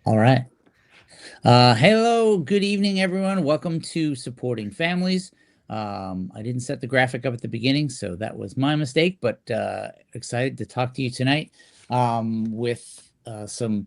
All right. Hello, good evening, everyone. Welcome to Supporting Families. I didn't set the graphic up at the beginning, so that was my mistake, but excited to talk to you tonight with some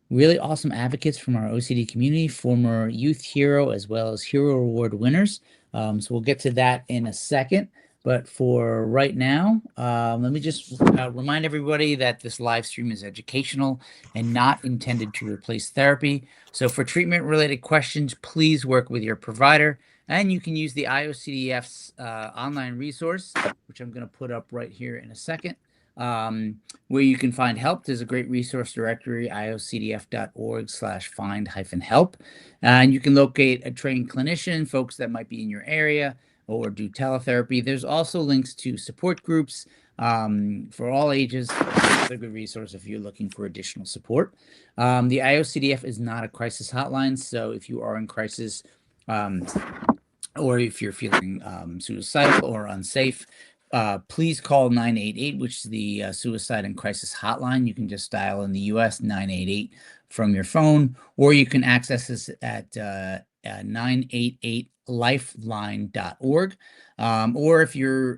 really awesome advocates from our OCD community, former youth hero as well as hero award winners. So we'll get to that in a second. But for right now, let me just remind everybody that this live stream is educational and not intended to replace therapy. So for treatment related questions, please work with your provider. And you can use the IOCDF's online resource, which I'm going to put up right here in a second. Where you can find help. There's a great resource directory, iocdf.org/find-help. And you can locate a trained clinician, folks that might be in your area, or do teletherapy. There's also links to support groups for all ages. It's a good resource if you're looking for additional support. The IOCDF is not a crisis hotline, so if you are in crisis, or if you're feeling suicidal or unsafe, please call 988, which is the suicide and crisis hotline. You can just dial in the US 988 from your phone, or you can access this at 988lifeline.org. Or if you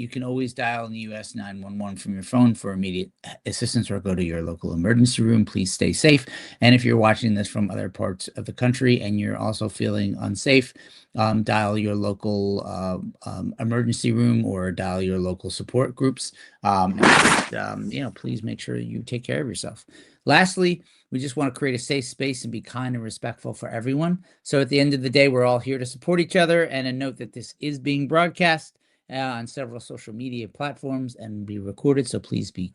can always dial in the US 911 from your phone for immediate assistance, or go to your local emergency room. Please stay safe. And if you're watching this from other parts of the country and you're also feeling unsafe, dial your local emergency room or dial your local support groups. Please make sure you take care of yourself. Lastly, we just want to create a safe space and be kind and respectful for everyone. So at the end of the day, we're all here to support each other. And a note that this is being broadcast on several social media platforms and be recorded. So please be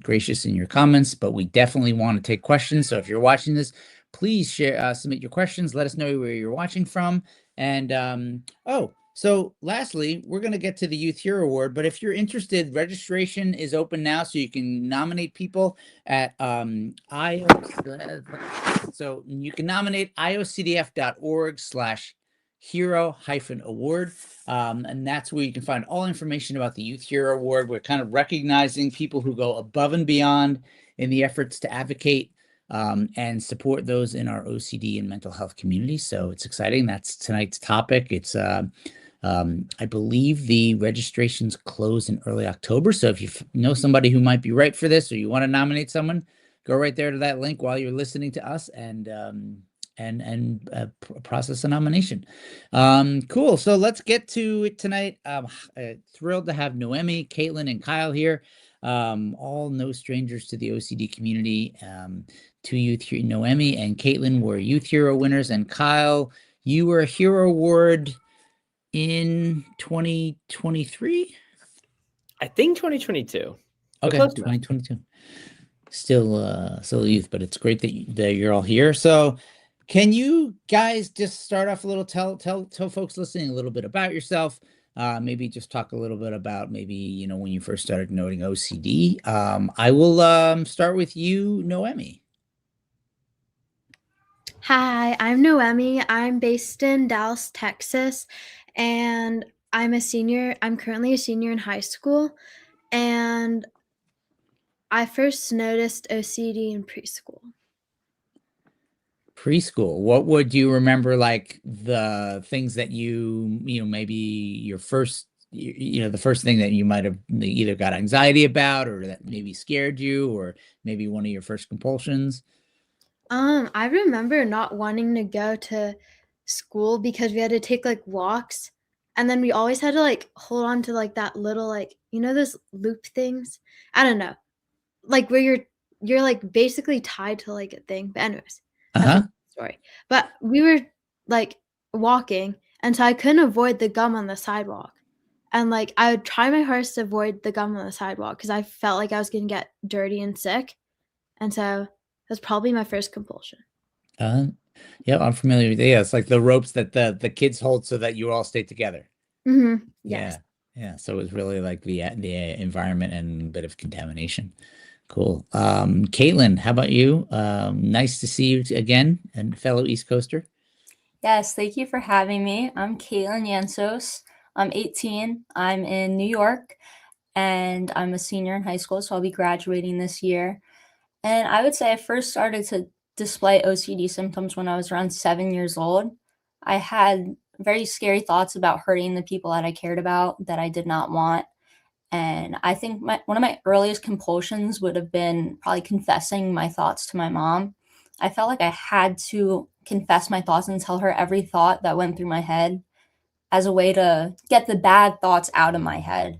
gracious in your comments, but we definitely want to take questions. So if you're watching this, please share, submit your questions. Let us know where you're watching from. And so lastly, we're going to get to the Youth Hero Award, but if you're interested, registration is open now, so you can nominate people at so you can nominate iocdf.org/hero-award. And that's where you can find all information about the Youth Hero Award. We're kind of recognizing people who go above and beyond in the efforts to advocate and support those in our OCD and mental health community. So it's exciting. That's tonight's topic. It's I believe the registrations close in early October. So if you know somebody who might be right for this, or you want to nominate someone, go right there to that link while you're listening to us and process a nomination. Cool. So let's get to it tonight. Thrilled to have Noemi, Caitlin, and Kyle here. All no strangers to the OCD community. Two youth Noemi and Caitlin were youth hero winners, and Kyle, you were a hero award in 2023. I think 2022. Okay, 2022. Still youth, but it's great that you're all here. So can you guys just start off a little, tell folks listening a little bit about yourself? Maybe just talk a little bit about maybe, when you first started noting OCD. I will start with you, Noemi. Hi, I'm Noemi. I'm based in Dallas, Texas, and I'm a senior. I'm currently a senior in high school, and I first noticed OCD in preschool. Preschool. What would you remember, like the things that maybe your first, the first thing that you might have either got anxiety about, or that maybe scared you, or maybe one of your first compulsions? I remember not wanting to go to school because we had to take like walks, and then we always had to like hold on to like that little those loop things. I don't know, like where you're like basically tied to like a thing. But anyways, that's a story. But we were like walking, and so I couldn't avoid the gum on the sidewalk. And like I would try my hardest to avoid the gum on the sidewalk because I felt like I was gonna get dirty and sick. And so that's probably my first compulsion. Yeah, I'm familiar with it. Yeah, it's like the ropes that the kids hold so that you all stay together. Mm-hmm. Yes. Yeah. So it was really like the environment and a bit of contamination. Cool. Caitlin, how about you? Nice to see you again, and fellow East Coaster. Yes, thank you for having me. I'm Caitlin Yansos. I'm 18. I'm in New York, and I'm a senior in high school, so I'll be graduating this year. And I would say I first started to display OCD symptoms when I was around 7 years old. I had very scary thoughts about hurting the people that I cared about that I did not want. And I think one of my earliest compulsions would have been probably confessing my thoughts to my mom. I felt like I had to confess my thoughts and tell her every thought that went through my head as a way to get the bad thoughts out of my head.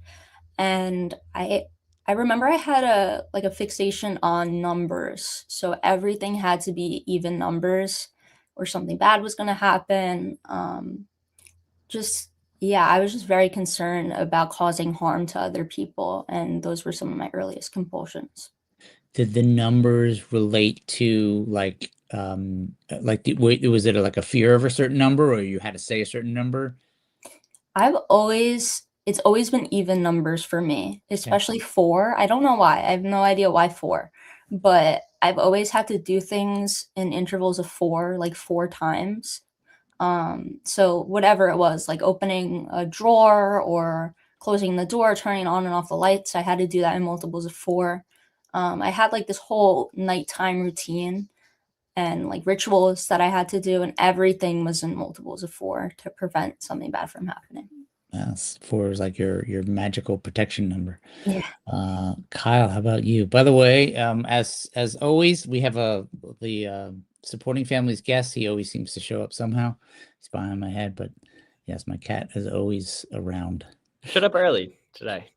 And I remember I had a fixation on numbers. So everything had to be even numbers or something bad was going to happen. I was just very concerned about causing harm to other people, and those were some of my earliest compulsions. Did the numbers relate to was it like a fear of a certain number, or you had to say a certain number? It's always been even numbers for me, especially 4. I don't know why. I have no idea why 4, but I've always had to do things in intervals of 4, like 4 times. So whatever it was, like opening a drawer or closing the door, turning on and off the lights, I had to do that in multiples of 4. I had like this whole nighttime routine and like rituals that I had to do, and everything was in multiples of 4 to prevent something bad from happening. 4 is like your magical protection number. Yeah. Kyle, how about you? By the way, as always, we have the supporting families guest. He always seems to show up somehow. He's behind my head, but yes, my cat is always around. Showed up early today.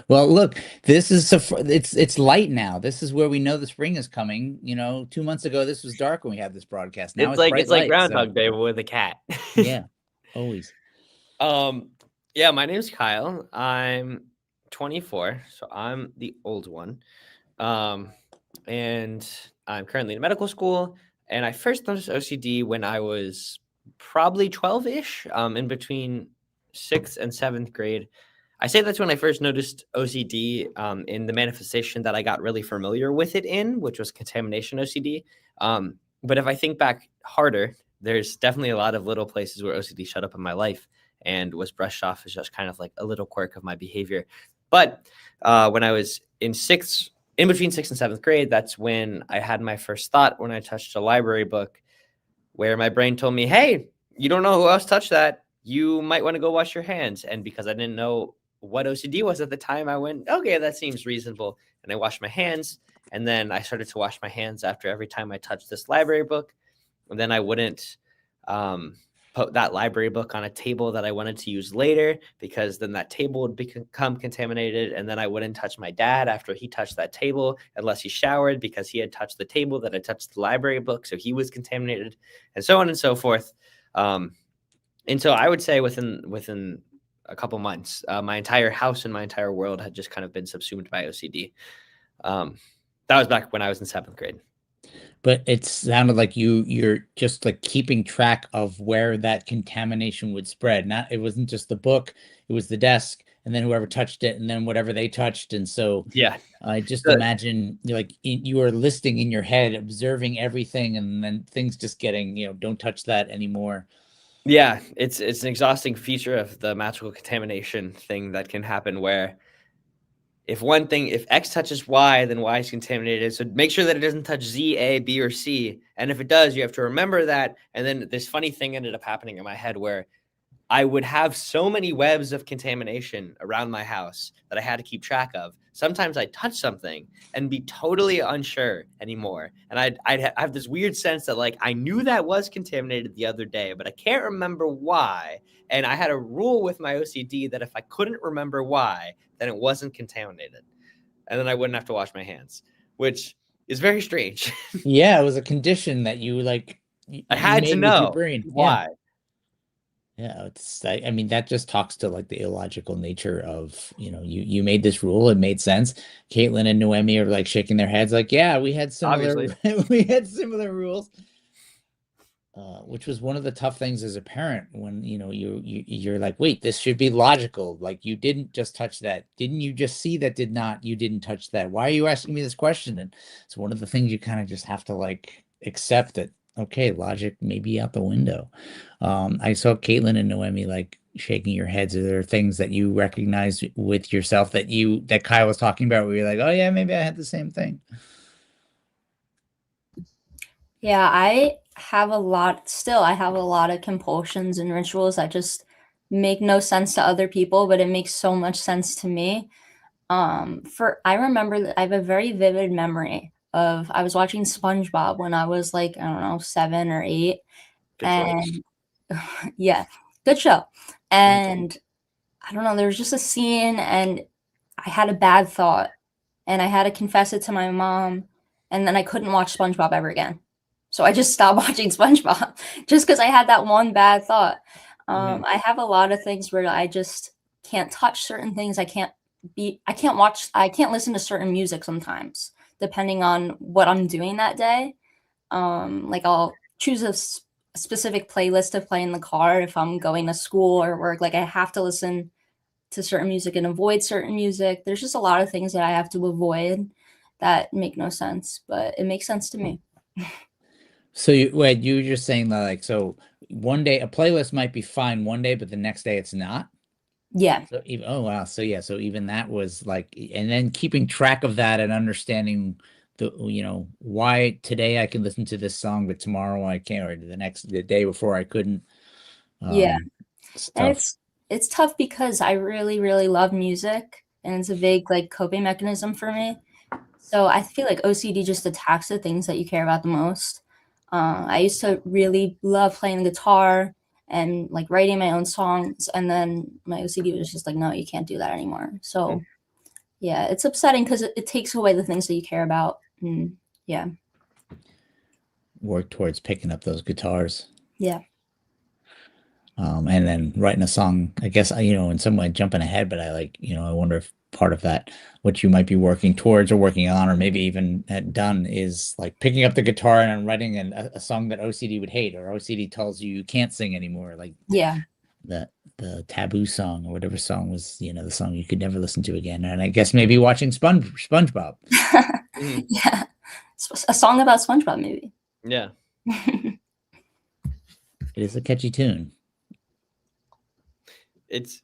Well, look, this is it's light now. This is where we know the spring is coming. 2 months ago, this was dark when we had this broadcast. Now it's like Groundhog so. Day with a cat. Yeah, always. Yeah, my name's Kyle. I'm 24, so I'm the old one. And I'm currently in medical school. And I first noticed OCD when I was probably 12-ish, in between 6th and 7th grade. I say that's when I first noticed OCD in the manifestation that I got really familiar with it in, which was contamination OCD. But if I think back harder, there's definitely a lot of little places where OCD showed up in my life and was brushed off as just kind of like a little quirk of my behavior. But when I was in between 6th and 7th grade, that's when I had my first thought when I touched a library book where my brain told me, hey, you don't know who else touched that. You might want to go wash your hands. And because I didn't know what OCD was at the time, I went, okay, that seems reasonable. And I washed my hands. And then I started to wash my hands after every time I touched this library book. And then I wouldn't put that library book on a table that I wanted to use later, because then that table would become contaminated. And then I wouldn't touch my dad after he touched that table unless he showered, because he had touched the table that I touched the library book. So he was contaminated, and so on and so forth. And so I would say within a couple months, my entire house and my entire world had just kind of been subsumed by OCD. That was back when I was in 7th grade. But it sounded like you're just like keeping track of where that contamination would spread. It wasn't just the book, it was the desk, and then whoever touched it, and then whatever they touched. And so yeah, I just imagine you are listing in your head, observing everything, and then things just getting, don't touch that anymore. Yeah, it's an exhausting feature of the magical contamination thing that can happen, where if X touches Y, then Y is contaminated. So make sure that it doesn't touch Z, A, B, or C. And if it does, you have to remember that. And then this funny thing ended up happening in my head where I would have so many webs of contamination around my house that I had to keep track of. Sometimes I'd touch something and be totally unsure anymore. And I'd have this weird sense that I knew that was contaminated the other day, but I can't remember why. And I had a rule with my OCD that if I couldn't remember why, then it wasn't contaminated. And then I wouldn't have to wash my hands, which is very strange. Yeah, it was a condition that you I had to know your brain. why. Yeah, I mean, that just talks to the illogical nature of, you made this rule. It made sense. Caitlin and Noemi are shaking their heads yeah, we had similar, we had similar rules. Which was one of the tough things as a parent when, you're like, wait, this should be logical. You didn't just touch that. Didn't you just see that you didn't touch that? Why are you asking me this question? And it's one of the things you kind of just have to accept that, okay, logic may be out the window. I saw Caitlin and Noemi shaking your heads. Are there things that you recognize with yourself that Kyle was talking about where you're like, oh yeah, maybe I had the same thing? Yeah, I have a lot still. I have a lot of compulsions and rituals that just make no sense to other people, but it makes so much sense to me. I remember that I have a very vivid memory of I was watching SpongeBob when I was like, I don't know, 7 or 8, Good choice. and yeah, good show. And I don't know, there was just a scene and I had a bad thought and I had to confess it to my mom, and then I couldn't watch SpongeBob ever again. So I just stopped watching SpongeBob just because I had that one bad thought. I have a lot of things where I just can't touch certain things. I can't listen to certain music sometimes, depending on what I'm doing that day. Like I'll choose a specific playlist to play in the car if I'm going to school or work. Like I have to listen to certain music and avoid certain music. There's just a lot of things that I have to avoid that make no sense, but it makes sense to me. So you were just saying that, like, so one day a playlist might be fine one day, but the next day it's not. Yeah. So even, oh wow, so yeah, so even that was like, and then keeping track of that and understanding why today I can listen to this song, but tomorrow I can't, or the day before I couldn't. Yeah. It's And tough. it's tough because I really, really love music and it's a big like coping mechanism for me. So I feel like OCD just attacks the things that you care about the most. I used to really love playing the guitar and like writing my own songs, and then my OCD was just like, no, you can't do that anymore. So yeah, it's upsetting because it takes away the things that you care about. And yeah, Work towards picking up those guitars. yeah, And then writing a song, I guess, in some way jumping ahead, but I wonder if part of that, what you might be working towards or working on, or maybe even had done, is like picking up the guitar and writing a song that OCD would hate, or OCD tells you can't sing anymore, like yeah, the taboo song or whatever song was, the song you could never listen to again. And I guess maybe watching SpongeBob. yeah. A song about SpongeBob, maybe. Yeah. It is a catchy tune. It's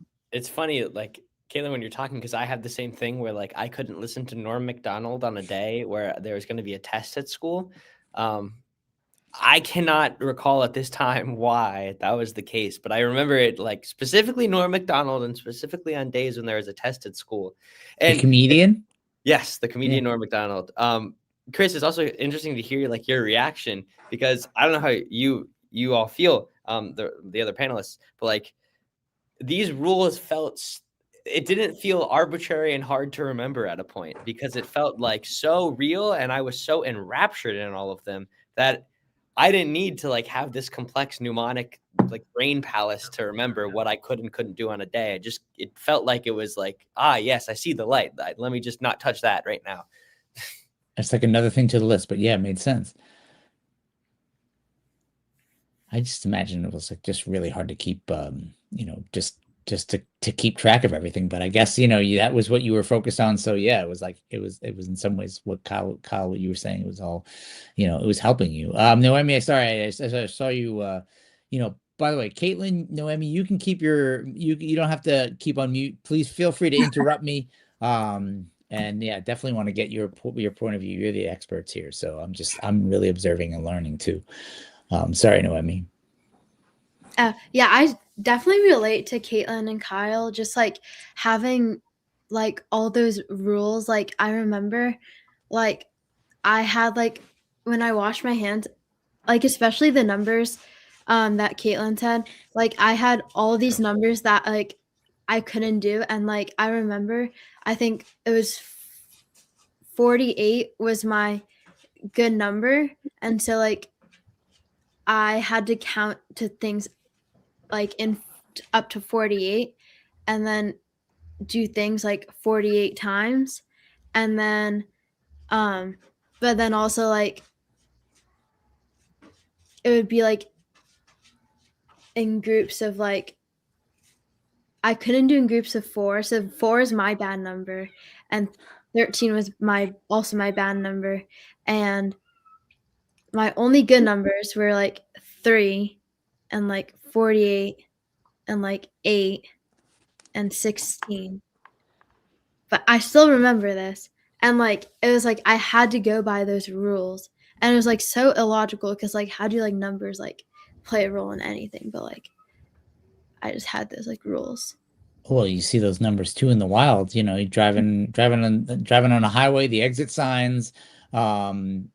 funny, like Caitlin, when you're talking, because I had the same thing where like I couldn't listen to Norm Macdonald on a day where there was going to be a test at school. I cannot recall at this time why that was the case, but I remember it like specifically Norm Macdonald and specifically on days when there was a test at school. The And comedian. yes, the comedian Yeah. Norm Macdonald. Chris, it's also interesting to hear like your reaction because I don't know how you all feel, the other panelists, but like these rules it didn't feel arbitrary and hard to remember at a point because it felt like so real and I was so enraptured in all of them that I didn't need to like have this complex mnemonic like brain palace to remember what I could and couldn't do on a day. It felt like it was like, yes, I see the light. Let me just not touch that right now. It's like another thing to the list, but yeah, it made sense. I just imagine it was like just really hard to keep, just to keep track of everything. But I guess, that was what you were focused on. So yeah, it was in some ways what Kyle, what you were saying, it was all, it was helping you. Noemi, sorry, I saw you, by the way, Caitlin, Noemi, you can keep you don't have to keep on mute. Please feel free to interrupt me. And yeah, definitely want to get your point of view. You're the experts here. So I'm really observing and learning too. Sorry, Noemi. Yeah, I definitely relate to Caitlin and Kyle, just like having like all those rules. Like I remember like I had like when I washed my hands, like especially the numbers that Caitlin said, like I had all these numbers that like I couldn't do. And like I remember I think it was 48 was my good number. And so like I had to count to things like in up to 48 and then do things like 48 times. And then but then also like it would be like in groups of like I couldn't do in groups of 4. So 4 is my bad number and 13 was also my bad number, and my only good numbers were like 3 and like 48 and like 8 and 16. But I still remember this. And like it was like I had to go by those rules. And it was like so illogical because like how do like numbers like play a role in anything? But like I just had those like rules. Well, you see those numbers too in the wild. You're driving on a highway, the exit signs, buying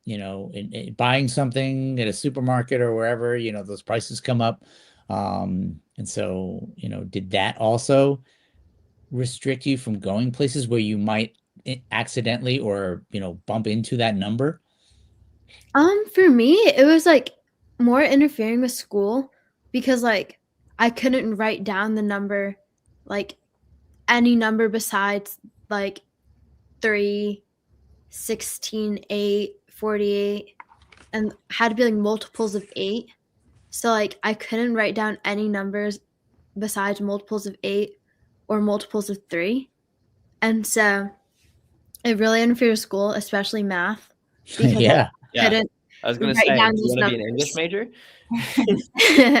something at a supermarket or wherever, those prices come up. And so, did that also restrict you from going places where you might accidentally or, bump into that number? For me, it was like more interfering with school because like I couldn't write down the number, like any number besides like 3, 16, 8, 48, and had to be like multiples of 8. So like I couldn't write down any numbers besides multiples of 8 or multiples of 3. And so it really interfered with school, especially math, because Yeah. I couldn't I was going to write say, down do you those want to be an English numbers. major?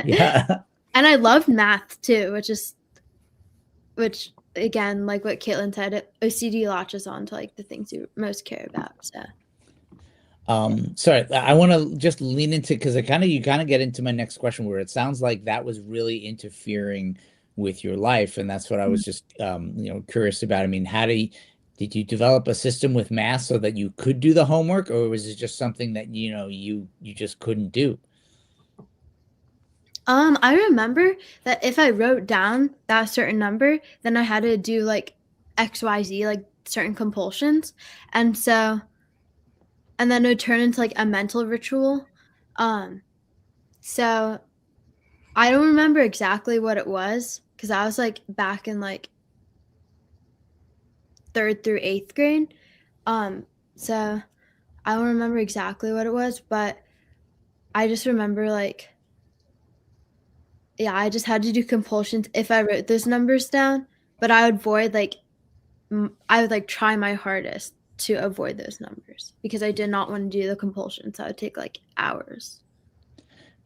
Yeah. And I loved math too, which again, like what Caitlin said, OCD latches on to like the things you most care about. So Sorry, I want to just lean into, because you kind of get into my next question, where it sounds like that was really interfering with your life, and that's what I was just curious about. I mean, did you develop a system with math so that you could do the homework, or was it just something that you just couldn't do? I remember that if I wrote down that certain number, then I had to do like XYZ, like certain compulsions. And then it would turn into like a mental ritual. So I don't remember exactly what it was because I was like back in like 3rd through 8th grade. So I don't remember exactly what it was, but I just remember like, yeah, I just had to do compulsions if I wrote those numbers down, but I would avoid I would like try my hardest to avoid those numbers because I did not want to do the compulsions. That would take like hours.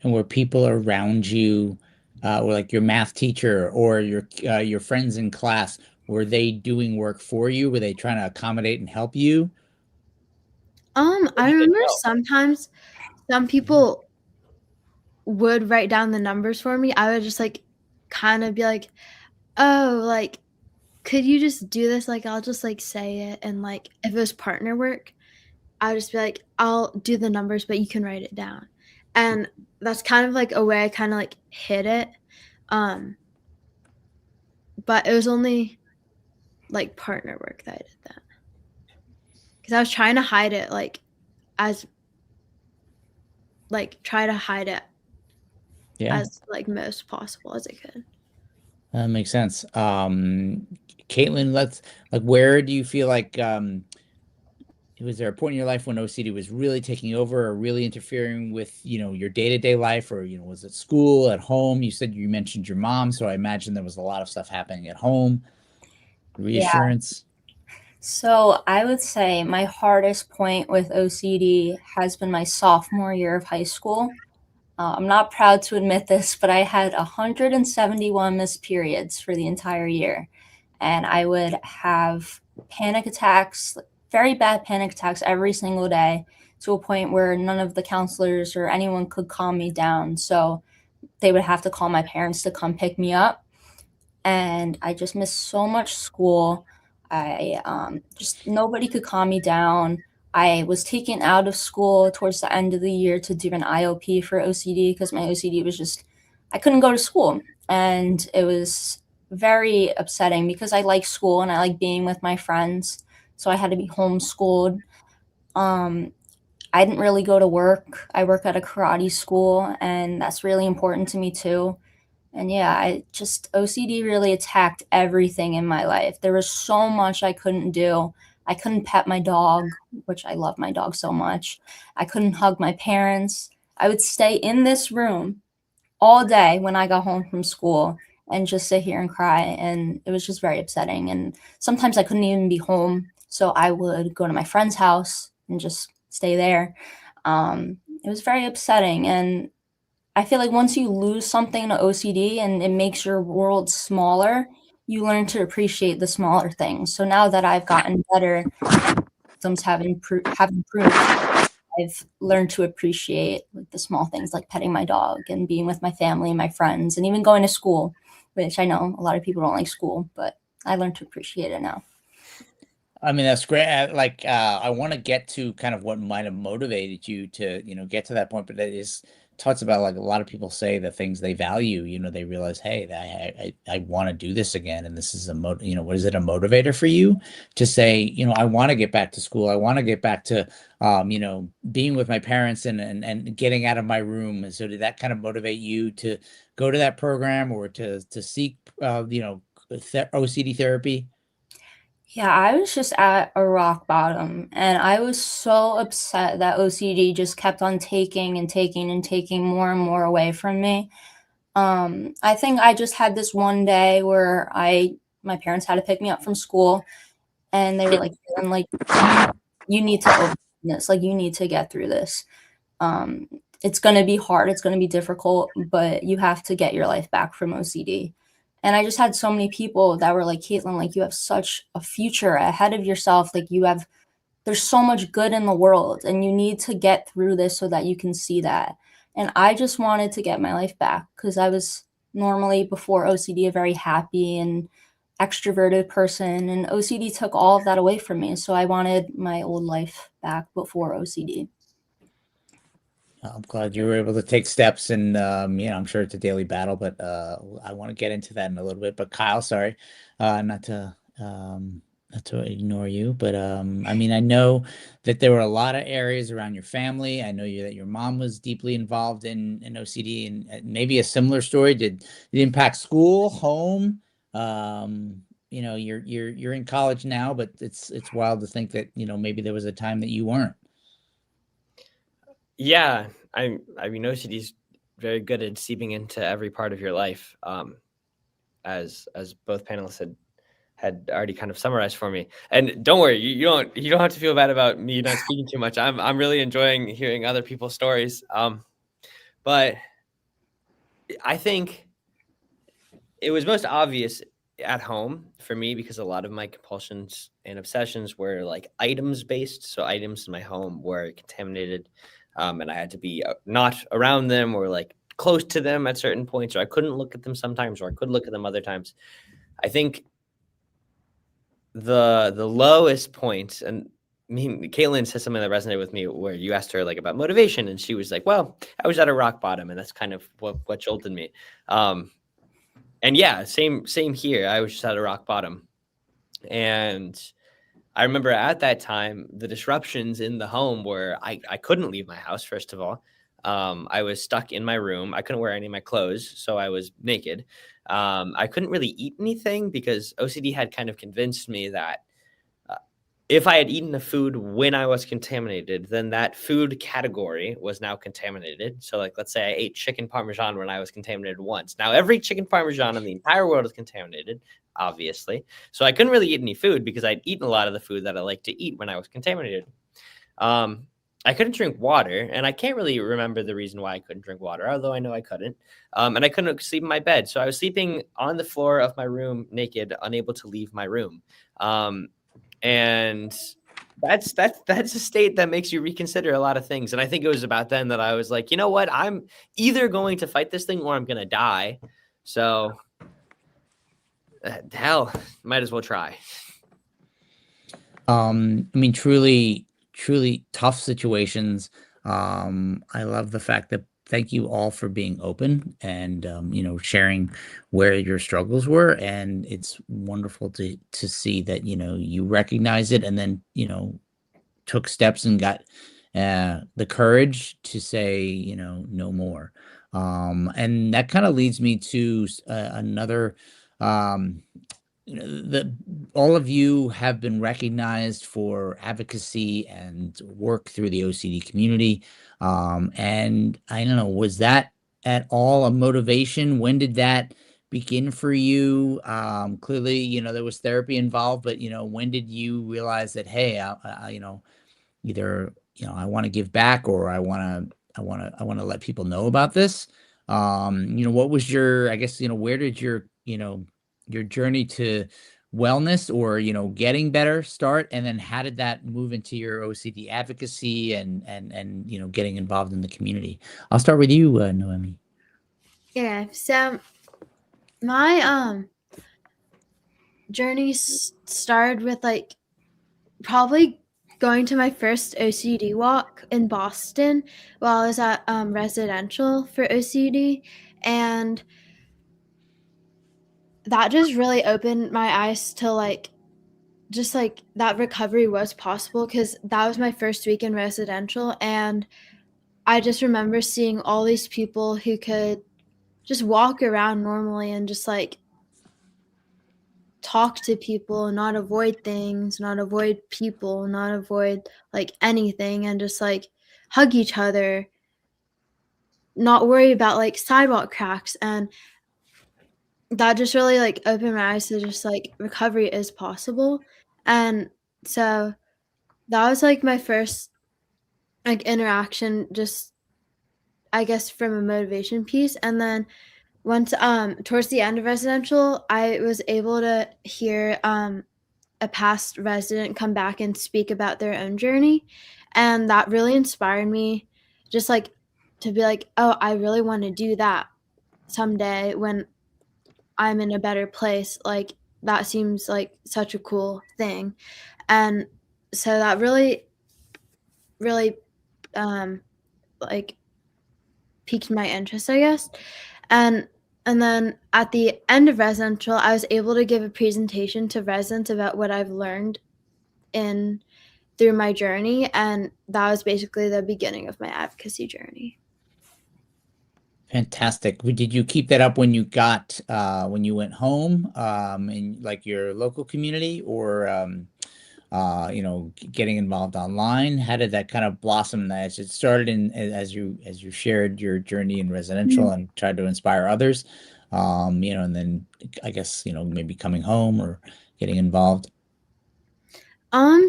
And were people around you, or like your math teacher or your friends in class, were they doing work for you? Were they trying to accommodate and help you? I remember sometimes some people would write down the numbers for me. I would just like kind of be like, oh, like, could you just do this? Like, I'll just like say it. And like, if it was partner work, I would just be like, I'll do the numbers, but you can write it down. And that's kind of like a way I kind of like hid it. But it was only like partner work that I did that. Because I was trying to hide it try to hide it as like most possible as I could. That makes sense. Caitlin, where do you feel like, was there a point in your life when OCD was really taking over or really interfering with, your day-to-day life, or, was it school, at home? You mentioned your mom, so I imagine there was a lot of stuff happening at home. Reassurance. Yeah. So I would say my hardest point with OCD has been my sophomore year of high school. I'm not proud to admit this, but I had 171 missed periods for the entire year. And I would have panic attacks, very bad panic attacks every single day, to a point where none of the counselors or anyone could calm me down. So they would have to call my parents to come pick me up. And I just missed so much school. Just nobody could calm me down. I was taken out of school towards the end of the year to do an IOP for OCD because my OCD was just, I couldn't go to school. And it was very upsetting because I like school and I like being with my friends. So I had to be homeschooled. I didn't really go to work. I work at a karate school, and that's really important to me too. And yeah, OCD really attacked everything in my life. There was so much I couldn't do. I couldn't pet my dog, which I love my dog so much. I couldn't hug my parents. I would stay in this room all day when I got home from school and just sit here and cry. And it was just very upsetting. And sometimes I couldn't even be home. So I would go to my friend's house and just stay there. It was very upsetting. And I feel like once you lose something to OCD and it makes your world smaller, you learn to appreciate the smaller things. So now that I've gotten better, symptoms have improved. I've learned to appreciate like the small things like petting my dog and being with my family and my friends and even going to school, which I know a lot of people don't like school, but I learned to appreciate it now. I mean, that's great. I want to get to kind of what might have motivated you to, get to that point, but it is talks about like a lot of people say the things they value, they realize, hey, I want to do this again. And this is what is it, a motivator for you to say, I want to get back to school. I want to get back to, being with my parents and getting out of my room. And so did that kind of motivate you to go to that program or to seek, OCD therapy? Yeah, I was just at a rock bottom and I was so upset that OCD just kept on taking and taking and taking more and more away from me. I think I just had this one day where my parents had to pick me up from school and they were like, "I'm like, you need to overcome this, like you need to get through this. It's gonna be hard, it's gonna be difficult, but you have to get your life back from OCD." And I just had so many people that were like, "Caitlin, like you have such a future ahead of yourself. Like there's so much good in the world and you need to get through this so that you can see that." And I just wanted to get my life back because I was normally before OCD a very happy and extroverted person, and OCD took all of that away from me. So I wanted my old life back before OCD. I'm glad you were able to take steps and I'm sure it's a daily battle, but I want to get into that in a little bit. But Kyle, sorry, not to ignore you, but I mean, I know that there were a lot of areas around your family. I know that your mom was deeply involved in OCD, and maybe a similar story. Did it impact school, home? You're in college now, but it's wild to think that maybe there was a time that you weren't. Yeah, I mean, OCD is very good at seeping into every part of your life, as both panelists had already kind of summarized for me. And don't worry, you don't have to feel bad about me not speaking too much. I'm really enjoying hearing other people's stories. But I think it was most obvious at home for me because a lot of my compulsions and obsessions were like items based. So items in my home were contaminated. And I had to be not around them or like close to them at certain points, or I couldn't look at them sometimes, or I could look at them other times. I think the lowest point, and I mean, Caitlin said something that resonated with me where you asked her like about motivation, and she was like, "Well, I was at a rock bottom," and that's kind of what jolted me. And yeah, same here. I was just at a rock bottom, and I remember at that time, the disruptions in the home were I couldn't leave my house, first of all. I was stuck in my room. I couldn't wear any of my clothes, so I was naked. I couldn't really eat anything because OCD had kind of convinced me that if I had eaten the food when I was contaminated, then that food category was now contaminated. So like, let's say I ate chicken Parmesan when I was contaminated once. Now every chicken Parmesan in the entire world is contaminated, obviously. So I couldn't really eat any food because I'd eaten a lot of the food that I like to eat when I was contaminated. I couldn't drink water, and I can't really remember the reason why I couldn't drink water, although I know I couldn't. And I couldn't sleep in my bed. So I was sleeping on the floor of my room naked, unable to leave my room. And that's a state that makes you reconsider a lot of things. And I think it was about then that I was like, you know what? I'm either going to fight this thing or I'm going to die. So hell, might as well try. I mean, truly tough situations. I love the fact that thank you all for being open and sharing where your struggles were, and it's wonderful to see that you recognize it and then took steps and got the courage to say no more. And that kind of leads me to another all of you have been recognized for advocacy and work through the OCD community. And I don't know, was that at all a motivation? When did that begin for you? Clearly, there was therapy involved, but when did you realize that, hey, either I want to give back or I want to let people know about this? What was your, I guess, where did your journey to wellness or, getting better start? And then how did that move into your OCD advocacy and, getting involved in the community? I'll start with you, Noemi. Yeah, so my journey started with like probably going to my first OCD walk in Boston while I was at residential for OCD, and that just really opened my eyes to like just like that recovery was possible, because that was my first week in residential, and I just remember seeing all these people who could just walk around normally and just like talk to people, not avoid things, not avoid people, not avoid like anything, and just like hug each other, not worry about like sidewalk cracks. And that just really like opened my eyes to just like recovery is possible. And so that was like my first like interaction, just I guess from a motivation piece. And then once towards the end of residential, I was able to hear a past resident come back and speak about their own journey, and that really inspired me, just like to be like, oh, I really want to do that someday when I'm in a better place. Like that seems like such a cool thing. And so that really like piqued my interest, I guess. And then at the end of residential, I was able to give a presentation to residents about what I've learned in through my journey, and that was basically the beginning of my advocacy journey. Fantastic. Did you keep that up when you when you went home, in like your local community, or getting involved online? How did that kind of blossom as it started as you shared your journey in residential and tried to inspire others, and then I guess, maybe coming home or getting involved?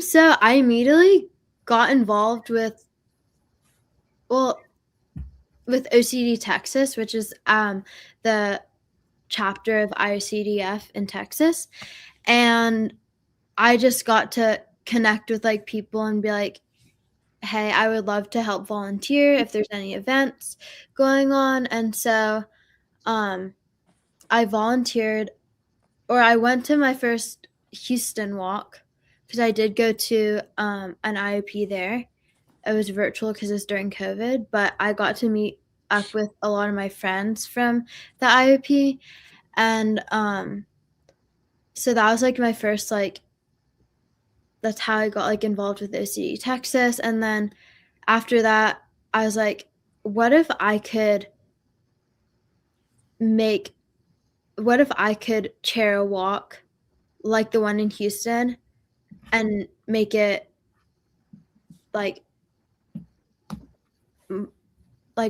So I immediately got involved with OCD Texas, which is the chapter of IOCDF in Texas, and I just got to connect with like people and be like, hey, I would love to help volunteer if there's any events going on. And so I volunteered, or I went to my first Houston walk, because I did go to an IOP there. It was virtual because it was during COVID, but I got to meet up with a lot of my friends from the IOP. And so that was like my first like, that's how I got like involved with OCD Texas. And then after that, I was like, what if I could chair a walk like the one in Houston and make it like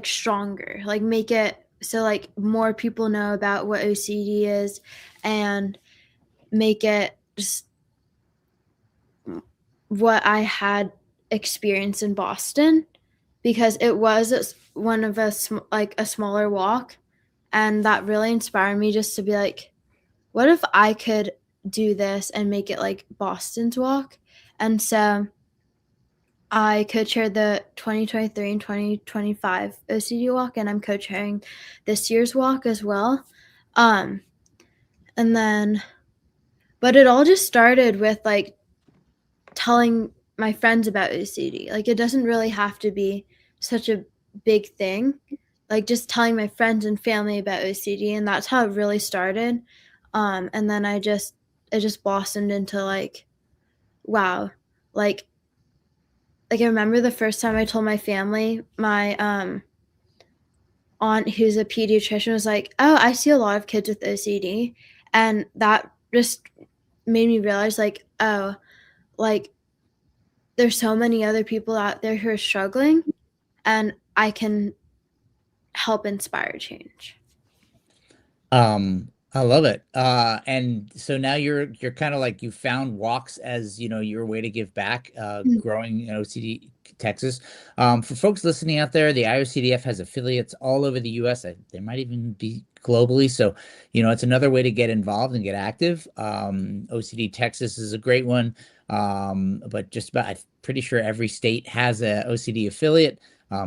stronger, like make it so like more people know about what OCD is, and make it just what I had experienced in Boston, because it was one of a smaller walk, and that really inspired me just to be like, what if I could do this and make it like Boston's walk? And so I co-chaired the 2023 and 2025 OCD walk, and I'm co-chairing this year's walk as well. And then, but it all just started with like telling my friends about OCD. Like it doesn't really have to be such a big thing. Like just telling my friends and family about OCD, and that's how it really started. And then it just blossomed into like, wow, like I remember the first time I told my family, my aunt, who's a pediatrician, was like, oh, I see a lot of kids with OCD. And that just made me realize like, oh, like there's so many other people out there who are struggling, and I can help inspire change. I love it. And so now you're kind of like, you found walks as, your way to give back, growing in OCD Texas. For folks listening out there, the IOCDF has affiliates all over the US. There might even be globally. So, it's another way to get involved and get active. OCD Texas is a great one. But I'm pretty sure every state has a OCD affiliate.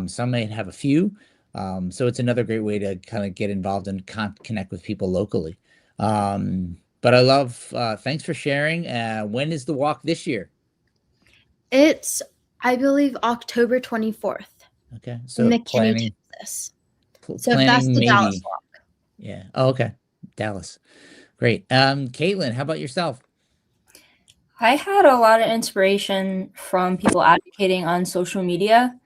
Some may have a few. So it's another great way to kind of get involved and connect with people locally. But I love, thanks for sharing. When is the walk this year? It's, I believe, October 24th Okay. in So McKinney, Texas. So if that's planning the Dallas maybe. walk. Yeah. Oh, okay. Dallas. Great. Caitlin, how about yourself? I had a lot of inspiration from people advocating on social media.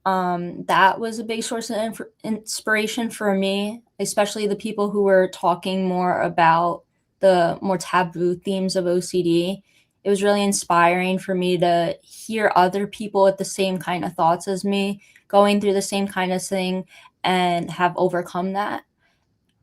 That was a big source of inspiration for me, especially the people who were talking more about the more taboo themes of OCD. It was really inspiring for me to hear other people with the same kind of thoughts as me, going through the same kind of thing, and have overcome that.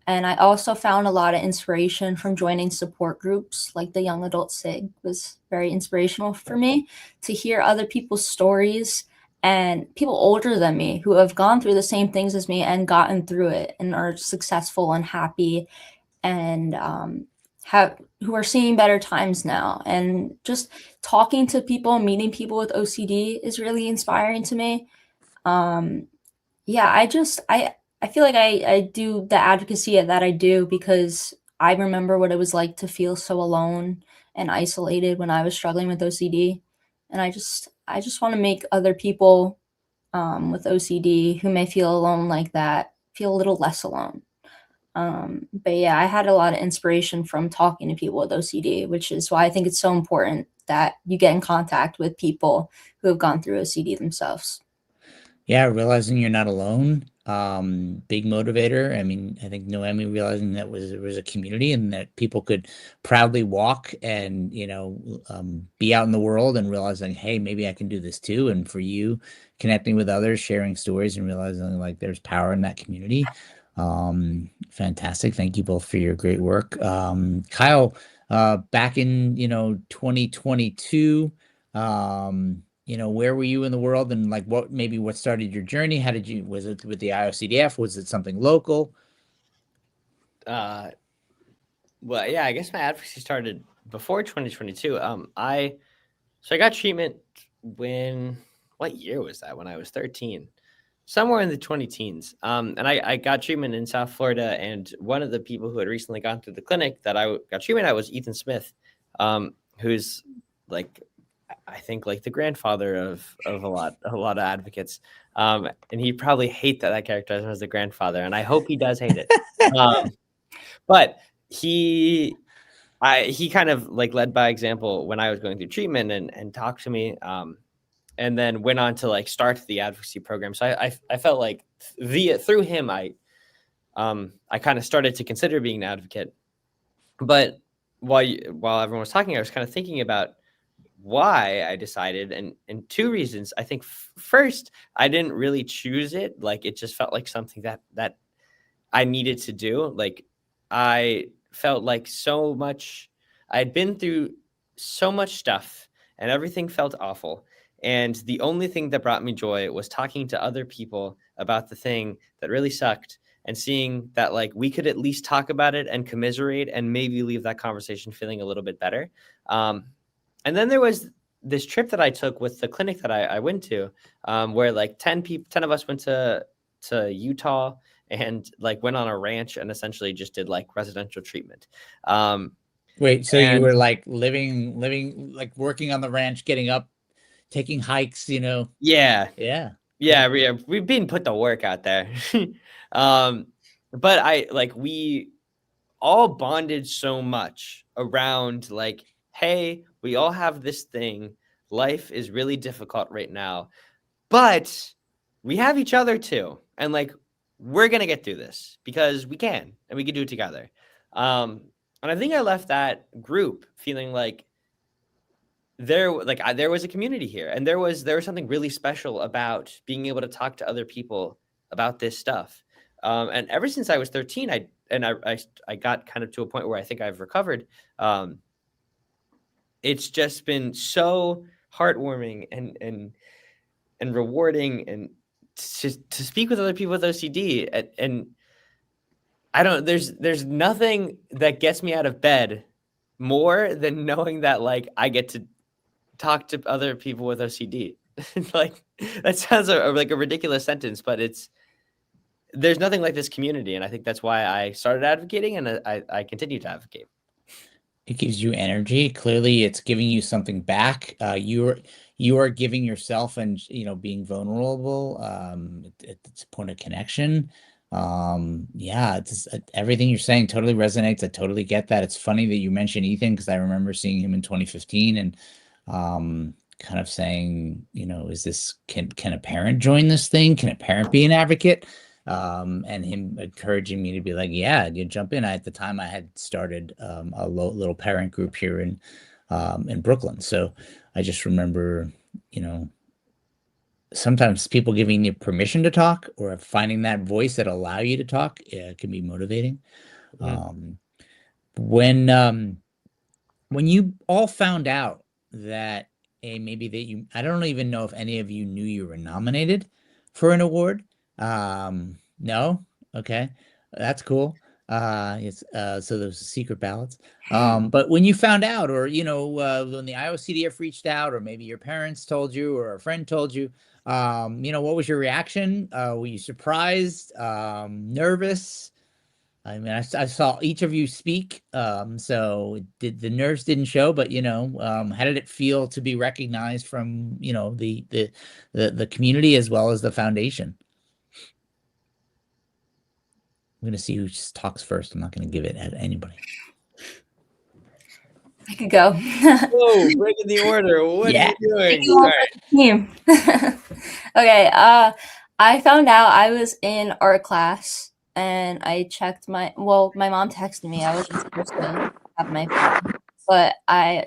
And I also found a lot of inspiration from joining support groups like the Young Adult SIG was very inspirational for me to hear other people's stories and people older than me who have gone through the same things as me and gotten through it and are successful and happy and who are seeing better times now. And just talking to people, meeting people with OCD is really inspiring to me. Yeah, I feel like I do the advocacy that I do because I remember what it was like to feel so alone and isolated when I was struggling with OCD. And I just want to make other people with OCD who may feel alone like that feel a little less alone. But yeah, I had a lot of inspiration from talking to people with OCD, which is why I think it's so important that you get in contact with people who have gone through OCD themselves. Yeah, realizing you're not alone. Big motivator. I mean, I think Noemi realizing that there was a community and that people could proudly walk and, be out in the world and realizing, hey, maybe I can do this too. And for you, connecting with others, sharing stories and realizing like there's power in that community. Fantastic. Thank you both for your great work. Kyle, back in, 2022, where were you in the world and like what started your journey? Was it with the IOCDF? Was it something local? Well, yeah, I guess my advocacy started before 2022. I got treatment what year was that? When I was 13, somewhere in the 20 teens. And I got treatment in South Florida. And one of the people who had recently gone through the clinic that I got treatment at was Ethan Smith, who's like, I think like the grandfather of a lot of advocates. And he probably hate that I characterize him as the grandfather. And I hope he does hate it. But he kind of like led by example when I was going through treatment and talked to me, and then went on to like start the advocacy program. So I felt like through him, I kind of started to consider being an advocate. But while everyone was talking, I was kind of thinking about why I decided, and two reasons. I think first, I didn't really choose it. Like it just felt like something that I needed to do. Like I felt like I'd been through so much stuff and everything felt awful. And the only thing that brought me joy was talking to other people about the thing that really sucked and seeing that like we could at least talk about it and commiserate and maybe leave that conversation feeling a little bit better. And then there was this trip that I took with the clinic that I went to, where like 10 of us went to Utah and like went on a ranch and essentially just did like residential treatment. Wait, so you were like living, like working on the ranch, getting up, taking hikes, Yeah. Yeah. We've been put the work out there. But we all bonded so much around like, hey, we all have this thing. Life is really difficult right now, but we have each other too. And like, we're going to get through this because we can, and we can do it together. And I think I left that group feeling like there was a community here, and there was something really special about being able to talk to other people about this stuff. And ever since I was 13, I got kind of to a point where I think I've recovered. It's just been so heartwarming and rewarding and to speak with other people with OCD. And there's nothing that gets me out of bed more than knowing that like I get to talk to other people with OCD. Like that sounds like a ridiculous sentence, but there's nothing like this community, and I think that's why I started advocating, and I continue to advocate. It gives you energy. Clearly, it's giving you something back. You are giving yourself, and being vulnerable. It's a point of connection. Yeah, it's everything you're saying totally resonates. I totally get that. It's funny that you mentioned Ethan, because I remember seeing him in 2015 and kind of saying, is this can a parent join this thing? Can a parent be an advocate? And him encouraging me to be like, yeah, you jump in. At the time I had started a little parent group here in Brooklyn. So I just remember, sometimes people giving you permission to talk or finding that voice that allow you to talk can be motivating. Yeah. When you all found out that maybe that I don't even know if any of you knew you were nominated for an award. No? Okay. That's cool. So there's secret ballots. But when you found out, or when the IOCDF reached out, or maybe your parents told you, or a friend told you, what was your reaction? Were you surprised? Nervous? I mean, I saw each of you speak, so the nerves didn't show, but how did it feel to be recognized from the community as well as the foundation? I'm gonna see who talks first. I'm not gonna give it at anybody. I could go. Whoa, breaking the order. What are you doing? All right. Team. Okay. I found out I was in art class, and I checked my mom texted me. I wasn't supposed to have my phone, but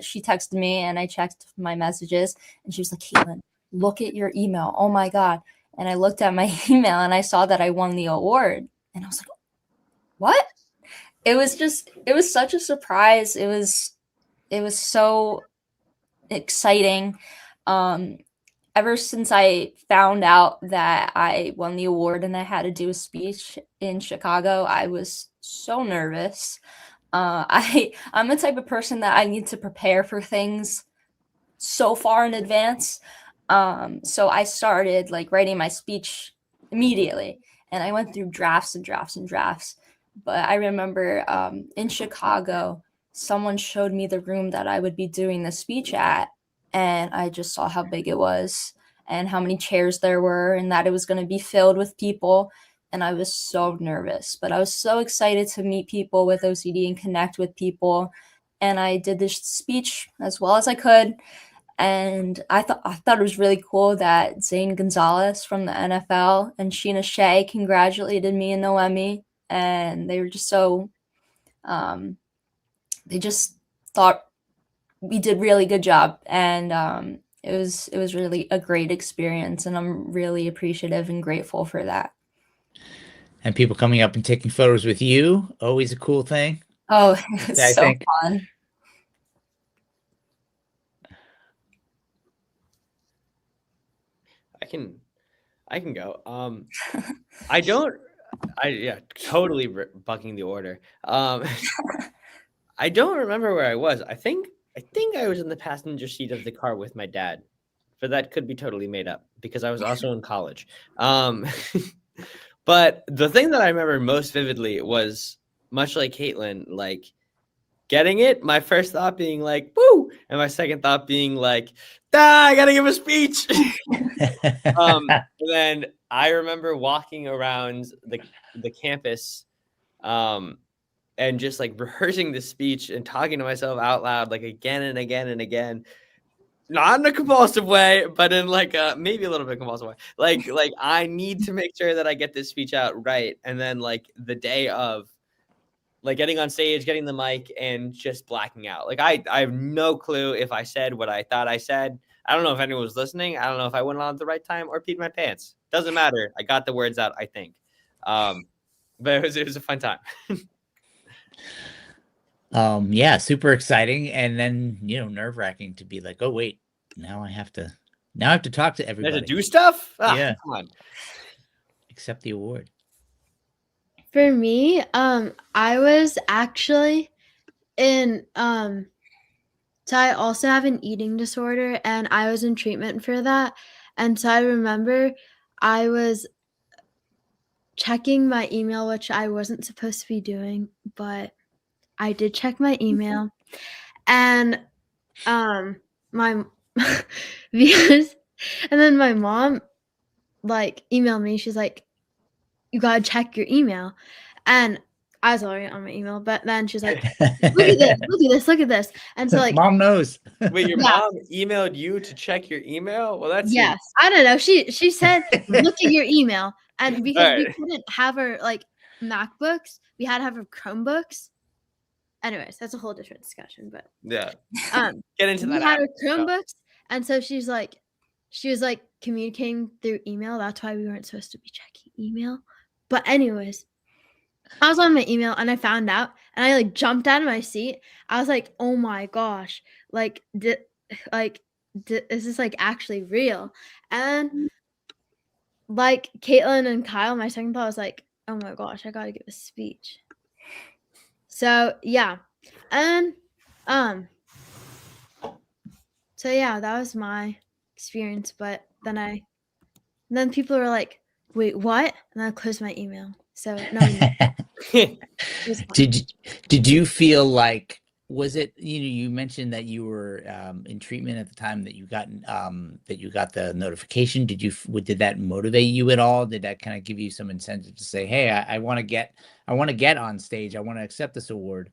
she texted me, and I checked my messages, and she was like, Caitlin, look at your email. Oh my God. And I looked at my email, and I saw that I won the award, and I was like, what? It was such a surprise. It was so exciting. Ever since I found out that I won the award and I had to do a speech in Chicago, I was so nervous. I'm the type of person that I need to prepare for things so far in advance. So I started like writing my speech immediately, and I went through drafts and drafts and drafts. But I remember in Chicago, someone showed me the room that I would be doing the speech at, and I just saw how big it was and how many chairs there were, and that it was going to be filled with people. And I was so nervous, but I was so excited to meet people with OCD and connect with people. And I did this speech as well as I could. And I thought it was really cool that Zane Gonzalez from the NFL and Sheena Shea congratulated me and Noemi, and they were just so they just thought we did really good job, and it was really a great experience, and I'm really appreciative and grateful for that. And people coming up and taking photos with you, always a cool thing. Oh, it was so fun. I can go. Totally bucking the order. I don't remember where I was. I think I was in the passenger seat of the car with my dad, but that could be totally made up because I was also in college. But the thing that I remember most vividly was, much like Caitlin, like getting it. My first thought being like, "Woo!" and my second thought being like, I gotta give a speech. And then I remember walking around the campus, and just like rehearsing the speech and talking to myself out loud, like again and again and again, not in a compulsive way, but in like maybe a little bit compulsive way. Like I need to make sure that I get this speech out right. And then like the day of, like getting on stage, getting the mic, and just blacking out. Like I have no clue if I said what I thought I said. I don't know if anyone was listening. I don't know if I went on at the right time or peed my pants. Doesn't matter. I got the words out, I think. But it was a fun time. Yeah, super exciting, and then nerve-wracking to be like, oh wait, now I have to talk to everybody. To do stuff. Yeah, Come on. Accept the award. For me, I was actually in so I also have an eating disorder and I was in treatment for that. And so I remember I was checking my email, which I wasn't supposed to be doing, but I did check my email. And my because and then my mom like emailed me. She's like, "You gotta check your email," and I was already on my email. But then she's like, "Look at this! Look at this! Look at this!" And so like, Mom knows. Wait, your Yeah. mom emailed you to check your email? Well, that's yes, I don't know. She said, "Look at your email," and because we Alright. couldn't have our like MacBooks, we had to have our Chromebooks. Anyways, that's a whole different discussion. But Yeah. um, Get into we that. had our after. Chromebooks, and so she was like communicating through email. That's why we weren't supposed to be checking email. But anyways, I was on my email and I found out, and I like jumped out of my seat. I was like, "Oh my gosh! Like, is this like actually real?" And like Caitlin and Kyle, my second thought was like, "Oh my gosh, I gotta give a speech." So yeah, and so yeah, that was my experience. But then people were like, "Wait, what?" And I closed my email. So no, it was fun. Did you feel like, was it, you mentioned that you were in treatment at the time that you got the notification. Did that motivate you at all? Did that kind of give you some incentive to say, hey, I want to get on stage, I want to accept this award?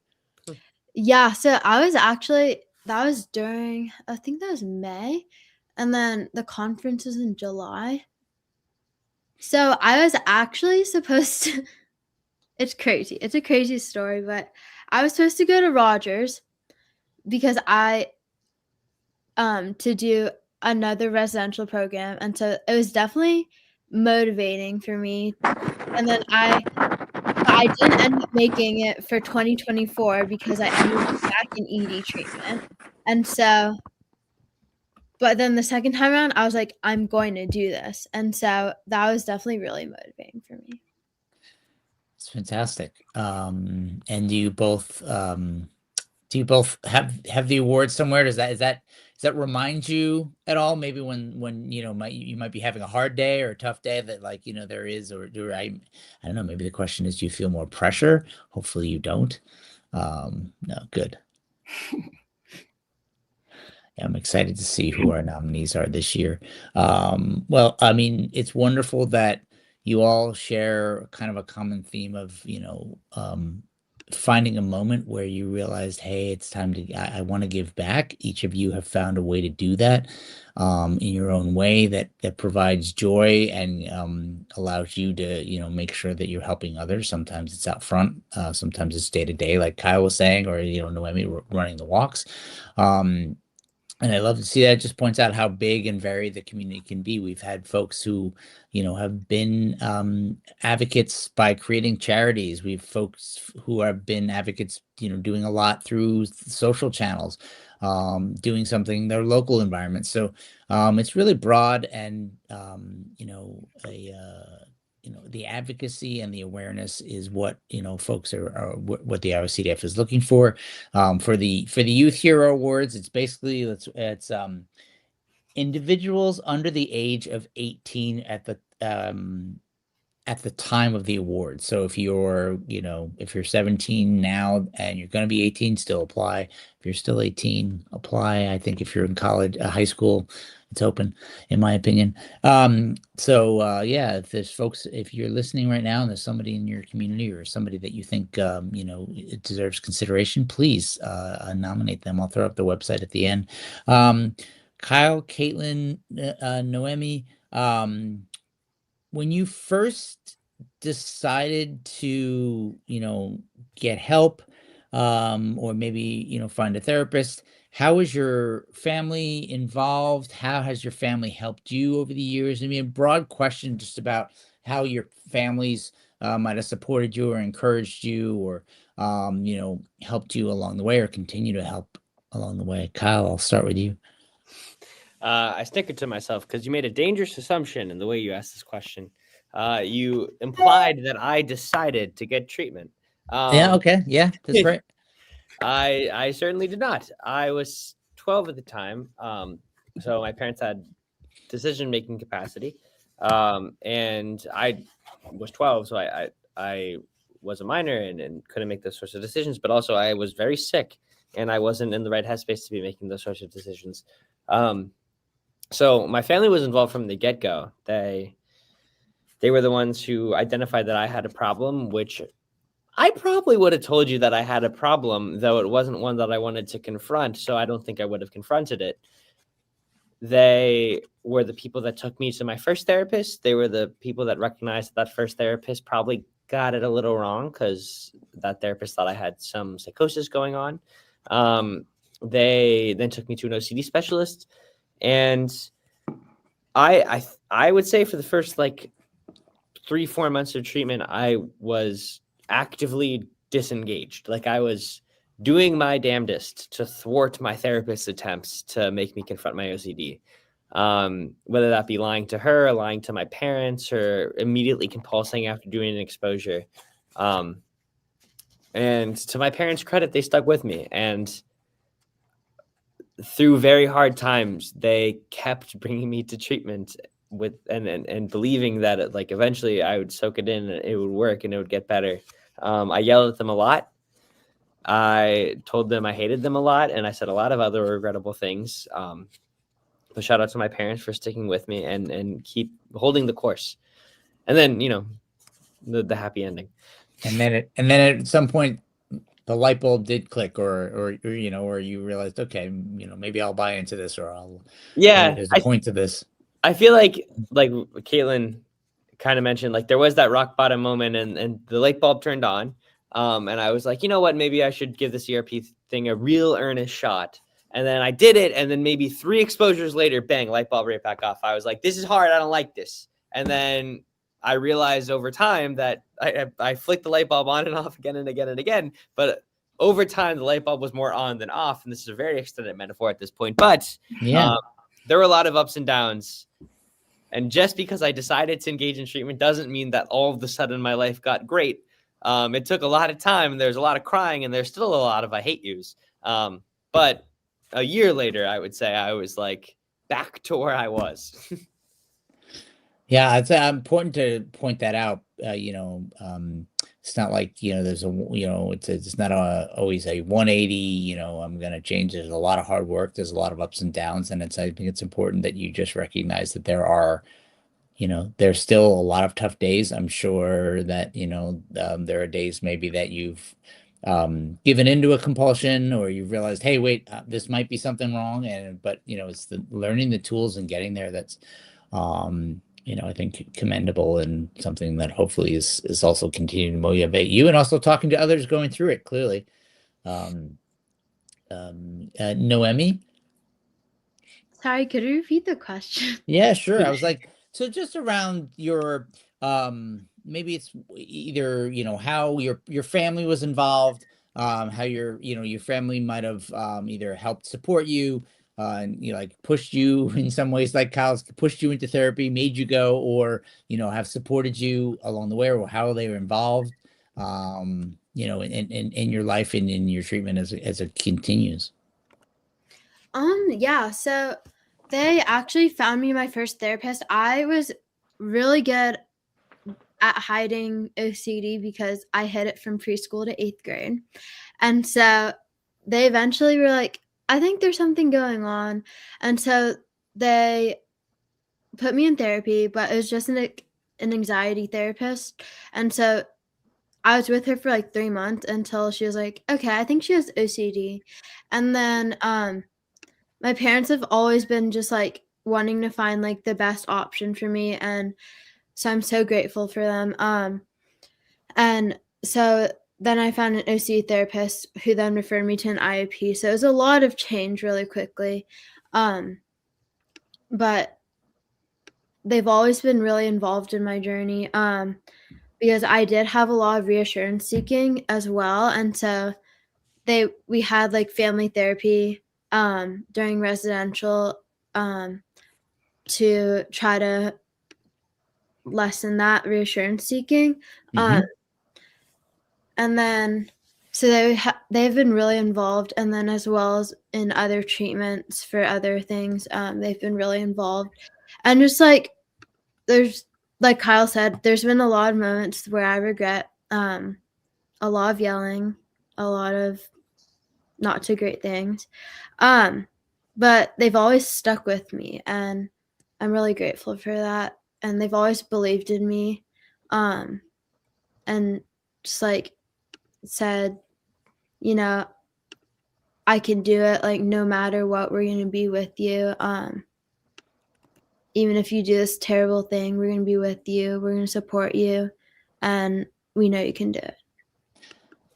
Yeah, so that was during, I think that was May, and then the conference was in July. So I was actually supposed to it's crazy. It's a crazy story, but I was supposed to go to Rogers because to do another residential program, and so it was definitely motivating for me. And then I didn't end up making it for 2024 because I ended up back in ED treatment. And so but then the second time around, I was like, I'm going to do this. And so that was definitely really motivating for me. It's fantastic. And do you both have the award somewhere? Does that remind you at all? Maybe when you might be having a hard day or a tough day that there is, or I don't know, maybe the question is, do you feel more pressure? Hopefully you don't. No, good. Yeah, I'm excited to see who our nominees are this year. Well, I mean, it's wonderful that you all share kind of a common theme of, finding a moment where you realized, hey, it's time to, I want to give back. Each of you have found a way to do that in your own way that provides joy and allows you to, make sure that you're helping others. Sometimes it's out front, sometimes it's day to day, like Kyle was saying, or, Noemi running the walks. And I love to see that. It just points out how big and varied the community can be. We've had folks who, have been advocates by creating charities. We've folks who have been advocates, doing a lot through social channels, doing something in their local environment. So it's really broad and, the advocacy and the awareness is what folks are what the IOCDF is looking for. For the Youth Hero Awards, it's basically it's individuals under the age of 18 at the time of the award. So if you're 17 now and you're going to be 18, still apply. If you're still 18, apply. I think if you're in college, high school, it's open, in my opinion. Yeah, if there's folks, if you're listening right now and there's somebody in your community or somebody that you think, it deserves consideration, please nominate them. I'll throw up the website at the end. Kyle, Caitlin, Noemi, when you first decided to, get help, or maybe, find a therapist, how was your family involved? How has your family helped you over the years? I mean, a broad question just about how your families might have supported you or encouraged you or, helped you along the way or continue to help along the way. Kyle, I'll start with you. I snickered to myself because you made a dangerous assumption in the way you asked this question. You implied that I decided to get treatment. Yeah. Okay. Yeah, that's right. I certainly did not. I was 12 at the time, so my parents had decision-making capacity, and I was 12, so I was a minor and couldn't make those sorts of decisions. But also, I was very sick, and I wasn't in the right headspace to be making those sorts of decisions. So my family was involved from the get-go. They were the ones who identified that I had a problem, which I probably would have told you that I had a problem, though it wasn't one that I wanted to confront, so I don't think I would have confronted it. They were the people that took me to my first therapist. They were the people that recognized that first therapist probably got it a little wrong because that therapist thought I had some psychosis going on. They then took me to an OCD specialist, and I would say for the first like 3-4 months of treatment, I was actively disengaged. Like I was doing my damnedest to thwart my therapist's attempts to make me confront my OCD. Whether that be lying to her, lying to my parents, or immediately compulsing after doing an exposure. And to my parents' credit, they stuck with me. And through very hard times, they kept bringing me to treatment with and believing that like eventually I would soak it in and it would work and it would get better. I yelled at them a lot. I told them I hated them a lot, and I said a lot of other regrettable things. But shout out to my parents for sticking with me and keep holding the course. And then, the happy ending. And then at some point, the light bulb did click, or you realized, okay, maybe I'll buy into this, or there's a point to this. I feel like Caitlin kind of mentioned, like there was that rock bottom moment, and the light bulb turned on. And I was like, you know what, maybe I should give this ERP thing a real earnest shot. And then I did it. And then maybe 3 exposures later, bang, light bulb right back off. I was like, this is hard. I don't like this. And then I realized over time that I flicked the light bulb on and off again and again and again. But over time, the light bulb was more on than off. And this is a very extended metaphor at this point. But yeah, there were a lot of ups and downs. And just because I decided to engage in treatment doesn't mean that all of a sudden my life got great. It took a lot of time, and there's a lot of crying, and there's still a lot of I hate yous. But a year later, I would say I was like back to where I was. Yeah, it's important to point that out. It's not like, there's it's not always a 180, I'm going to change. There's a lot of hard work. There's a lot of ups and downs. And I think it's important that you just recognize that there's still a lot of tough days. I'm sure that, there are days maybe that you've given into a compulsion, or you've realized, hey, wait, this might be something wrong. But it's the learning the tools and getting there that's, I think commendable, and something that hopefully is also continuing to motivate you, and also talking to others going through it, clearly. Noemi? Sorry, could you repeat the question? Yeah, sure. I was like, so just around your, maybe it's either, how your family was involved, how your family might have either helped support you, and like pushed you in some ways, like Kyle's pushed you into therapy, made you go, or have supported you along the way, or how they were involved, in your life and in your treatment as it continues. Yeah, so they actually found me my first therapist. I was really good at hiding OCD because I hid it from preschool to 8th grade. And so they eventually were like, I think there's something going on. And so they put me in therapy, but it was just an anxiety therapist. And so I was with her for like 3 months until she was like, okay, I think she has OCD. And then my parents have always been just like wanting to find like the best option for me. And so I'm so grateful for them. And so then I found an OCD therapist who then referred me to an IOP. So it was a lot of change really quickly. But they've always been really involved in my journey because I did have a lot of reassurance seeking as well. And so we had like family therapy during residential to try to lessen that reassurance seeking. Mhm. And then so they've been really involved, and then as well as in other treatments for other things, they've been really involved. And just like there's, like Kyle said, there's been a lot of moments where I regret a lot of yelling, a lot of not so great things, but they've always stuck with me, and I'm really grateful for that. And they've always believed in me, and just like said, you know, I can do it. Like, no matter what, we're gonna be with you. Even if you do this terrible thing, we're gonna be with you. We're gonna support you, and we know you can do it.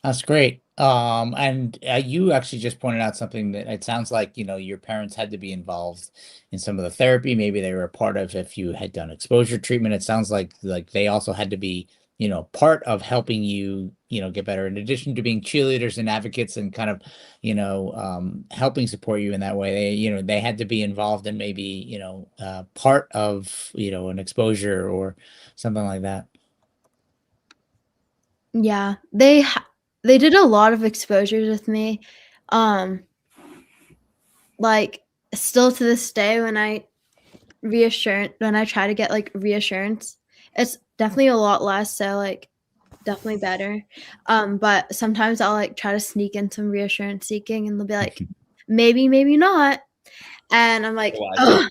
That's great. And you actually just pointed out something that it sounds like, your parents had to be involved in some of the therapy. Maybe they were a part of, if you had done exposure treatment, it sounds like they also had to be, part of helping you, get better, in addition to being cheerleaders and advocates and kind of, helping support you in that way. They had to be involved in maybe, part of, an exposure or something like that. Yeah, they did a lot of exposures with me. Like, still to this day, when I try to get like reassurance, it's definitely a lot less, so like definitely better. But sometimes I'll like try to sneak in some reassurance seeking, and they'll be like, maybe, maybe not. And I'm like, ugh.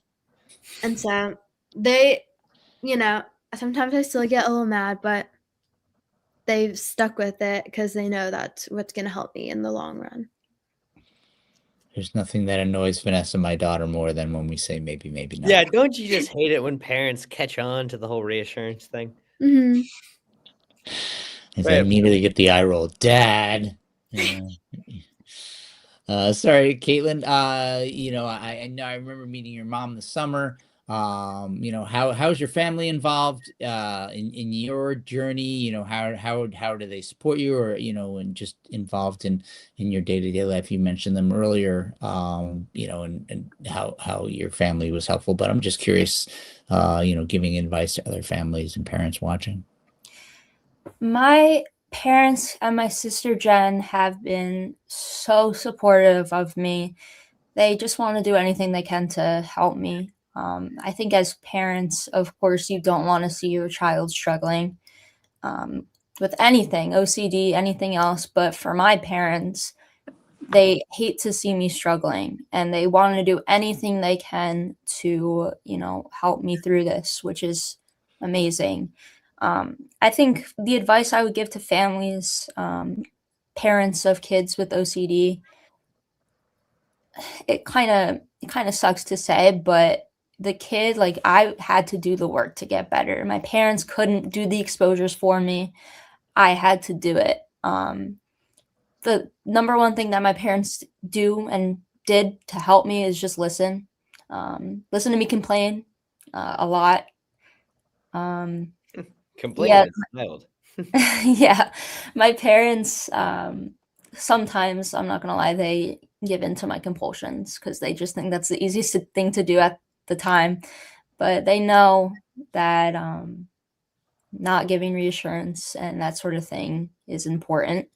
And so they, sometimes I still get a little mad, but they've stuck with it because they know that's what's going to help me in the long run. There's nothing that annoys Vanessa, my daughter, more than when we say maybe, maybe not. Yeah, don't you just hate it when parents catch on to the whole reassurance thing? Mm-hmm. I immediately get the eye roll, Dad. Sorry, Caitlin. I know I remember meeting your mom this summer. How's your family involved in your journey? How do they support you, or and just involved in your day-to-day life? You mentioned them earlier, and how your family was helpful. But I'm just curious, giving advice to other families and parents watching. My parents and my sister Jen have been so supportive of me. They just want to do anything they can to help me. I think as parents, of course, you don't want to see your child struggling with anything, OCD, anything else. But for my parents, they hate to see me struggling, and they want to do anything they can to, help me through this, which is amazing. I think the advice I would give to families, parents of kids with OCD, it kind of sucks to say, but the kid, like, I had to do the work to get better. My parents couldn't do the exposures for me. I had to do it. The number one thing that my parents do and did to help me is just listen. Listen to me complain a lot. Complain Yeah. as a child. Yeah, my parents, sometimes, I'm not gonna lie, they give in to my compulsions because they just think that's the easiest thing to do at the time. But they know that not giving reassurance and that sort of thing is important.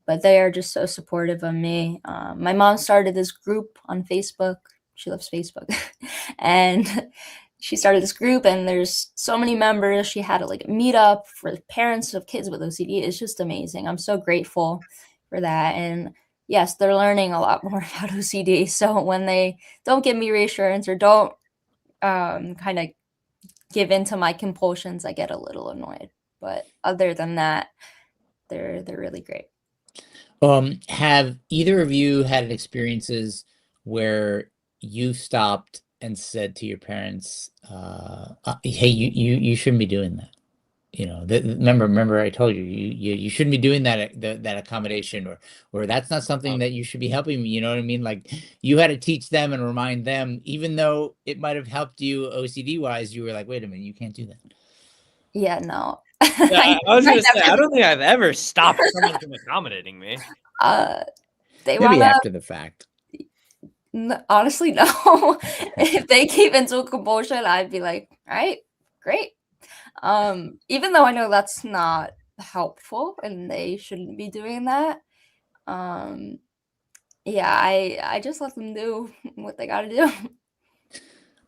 But they are just so supportive of me. My mom started this group on Facebook. She loves Facebook. And she started this group, and there's so many members. She had a meet up for parents of kids with OCD. It's just amazing. I'm so grateful for that. And yes, they're learning a lot more about OCD. So when they don't give me reassurance or don't kind of give in to my compulsions, I get a little annoyed. But other than that, they're really great. Have either of you had experiences where you stopped and said to your parents, "Hey, you shouldn't be doing that." Remember I told you you shouldn't be doing that accommodation, or that's not something that you should be helping me. You know what I mean? Like, you had to teach them and remind them, even though it might have helped you OCD wise. You were like, wait a minute, you can't do that. Yeah, no. Yeah, I was gonna say, I don't think I've ever stopped someone from accommodating me. They Maybe wanna, after the fact. honestly, no. If they keep into a compulsion, I'd be like, all right, great. Even though I know that's not helpful and they shouldn't be doing that. Yeah, I just let them do what they got to do.